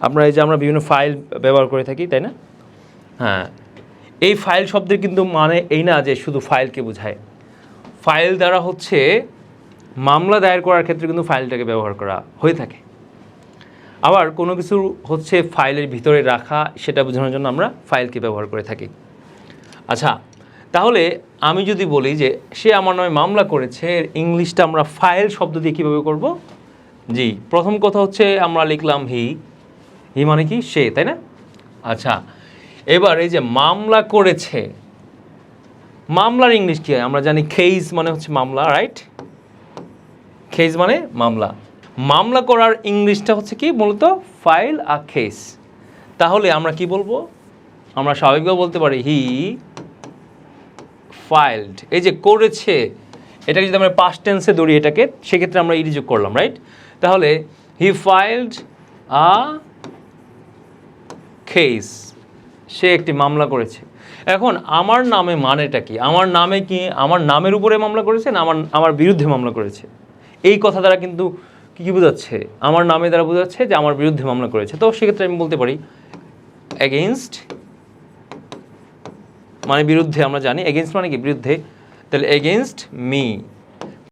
আমরা এই যে আমরা বিভিন্ন ফাইল ব্যবহার করে থাকি, তাই না? হ্যাঁ, এই ফাইল শব্দের কিন্তু মানে এই না যে শুধু ফাইলকে বোঝায়। ফাইল দ্বারা হচ্ছে মামলা দায়ের করার ক্ষেত্রে কিন্তু ফাইলটাকে ব্যবহার করা হয়ে থাকে। আবার কোনো কিছু হচ্ছে ফাইলের ভিতরে রাখা, সেটা বোঝানোর জন্য আমরা ফাইলকে ব্যবহার করে থাকি। আচ্ছা, তাহলে আমি যদি বলি যে সে আমার নামে মামলা করেছে, এর ইংলিশটা আমরা ফাইল শব্দ দিয়ে কীভাবে করব? জি, প্রথম কথা হচ্ছে আমরা লিখলাম হি মানে কি? সে, তাই না? আচ্ছা, এবার এই যে মামলা করেছে, মামলার ইংলিশ কী হয়? আমরা জানি কেস মানে হচ্ছে মামলা, রাইট? কেস মানে মামলা। মামলা করার ইংলিশটা হচ্ছে কি মূলত? File a case. তাহলে আমরা কি বলবো? আমরা স্বাভাবিকভাবে বলতে পারি হি ফাইলড। এই যে করেছে, এটাকে যদি আমরা পাস্ট টেন্সে ধরি এটাকে, সেক্ষেত্রে আমরা ইডি যোগ করলাম, রাইট? তাহলে হি ফাইলড আ কেস, সে একটি মামলা করেছে। এখন আমার নামে মানেটা কি? আমার নামে কি আমার নামের উপরে মামলা করেছে না আমার বিরুদ্ধে মামলা করেছে? এই কথা দ্বারা কিন্তু কী বোঝাচ্ছে? আমার নামে দ্বারা বোঝাচ্ছে যে আমার বিরুদ্ধে মামলা করেছে। তো সেক্ষেত্রে আমি বলতে পারি এগেইনস্ট মানে বিরুদ্ধে, আমরা জানি এগেইনস্ট মানে কি? বিরুদ্ধে। তাহলে এগেইনস্ট মি